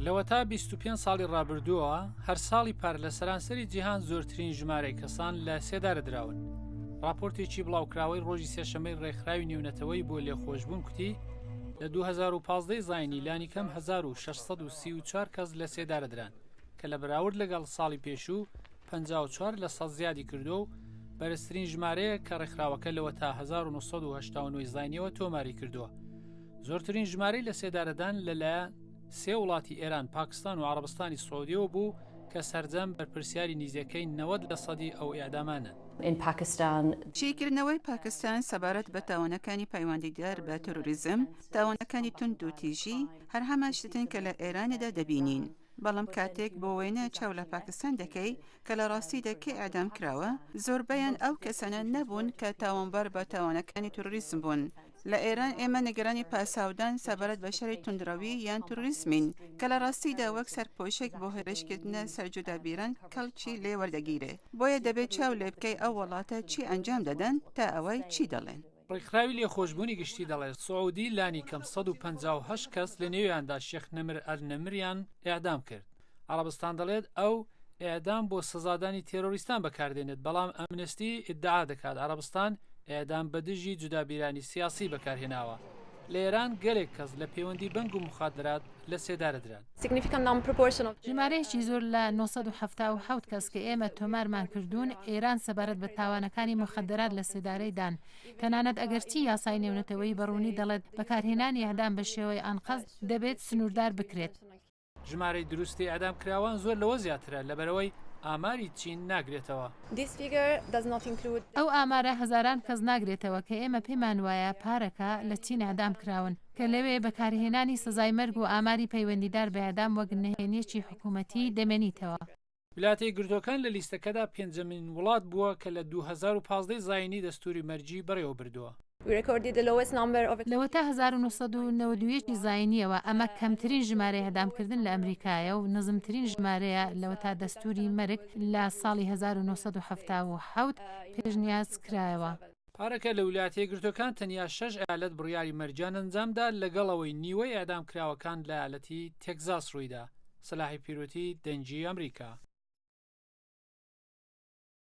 لەوەتا 25 ساڵی ڕابردووە هەر ساڵی پار لە سەرانسەری جیهان زۆرترین ژمارەی کەسان لە سێدارە دراون. راپۆرتێکی بڵاوکراوەی ڕۆژی سێشەمەی ڕێکخراوی نێونەتەوەی بۆ لێخۆشبوون کوتی لە 2015 زاینی لانی کەم 1634 کەس لە سێدارە دران کە لە بەراورد لەگەڵ ساڵی پێشوو 54 لە سەد زیادی کردو و بەرزترین ژمارەیە کە ڕێکخراوەکە لەوە تا 1989 زاینیەوە تۆماری کردووە. زۆرترین ژمارەی لە سێدارەدان لەلایەن سێ وڵاتی ئێران، پاکستان و عەرەبستانی سعودیەوە بوو کە سەرجەم بەرپرسیاری نزیەکەی 90% ئەو ئیعدامانە. چیکردنەوەی پاکستان سەبارەت بە تاوانەکانی پەیوەندیدار بە تۆرۆریزم، تاوانەکانی تند و تیژی هەر هەمان شتن کە لە ئێراندا دەبینین. بەڵام کاتێک بۆ وێنە چاو لە پاکستان دەکەی کە لە ڕاستیدا کێ ئەعدام کراوە، زۆربەیان ئەو کەسانە نەبوون کە تاوانبەر بە تاوانەکانی تۆرۆریزم بوون. لە ئێران ئێمە نگەرانی پاساودان سەبارەت بە شەڕی توندڕەوی یان تۆرۆریزمین کە لە ڕاستیدا وەک سەرپۆشێک بۆ هێرشکردنە سەرجودابیران کەڵکی لێ وەردەگیرێ. بۆیە دەبێت چاو لێ بکەی ئەو وڵاتە چی ئەنجام دەدەن تا ئەوەی چی دەڵێن. ڕێکخراوی لێخۆشبوونی گشتی دەڵێت سعودی لانی کەم 158 کەس لە نێویاندا شێخ نەمر ئەلنەمریان ئیعدام کرد. عەرەبستان دەڵێت ئەو ئیعدام بۆ سزادانی تێرۆریستان بەکاردێنێت، بەڵام ئەمنستی ئیدعا دەکات عەرەبستان ئیعدام بە دژی جودابیرانی سیاسی بەکارهێناوە. لە ئێران گەلێک کەس لە پەیوەندی بەنگ و مخادرات لە سێدارە دران. ژمارەیەکی زۆر لە 977 کەس کە ئێمە تۆمارمان کردوون ئێران سەبارەت بە تاوانەکانی مخدرات لە سێدارەیدان. تەنانەت ئەگەرچی یاسای نێونەتەوەی بەڕوونی دەڵێت بەکارهێنانی ئیعدام بە شێوەی ئانقەز دەبێت سنووردار بکرێت. ژمارەی دروستی ئیعدام کراوان زۆر لەوە زیاترە لەبەرەوەی ئاماری چین ناگرێتەوە. ئەو ئامارە هەزاران کەس ناگرێتەوە کە ئێمە پێمان وایە پارەکە لە چین ئیعدام کراون کە لەوێ بەکارهێنانی سزای مەرگ و ئاماری پەیوەندیدار بە ئیعدام وەک نهێنیەکی حکوومەتی دەمێنیتەوە. ویلایەتە یەکگرتووەکان لە لیستەکەدا پێنجەمین وڵات بووە کە لە 2015 زاینی دەستوری مەرجی بەڕێوە بردووە. لەوە تا 1992 زاینیەوە ئەمە کەمترین ژمارەی هەدامکردن لە ئەمریکایە و نزمترین ژمارەیە لەوە تا دەستوری مەرگ لە ساڵی 1970 پێشنیاز کرایەوە. پارەکە لە ویلایەتە یەکگرتووەکان تەنیا 6 ئایالەت بڕیاری مەرجان ئەنجامدا لەگەڵەوەی نیوەی ئیعدام کراوەکان لە ئایالەتی تێکزاس ڕوویدا. سەلاحی پیرۆتی دەنجی ئەمریکا.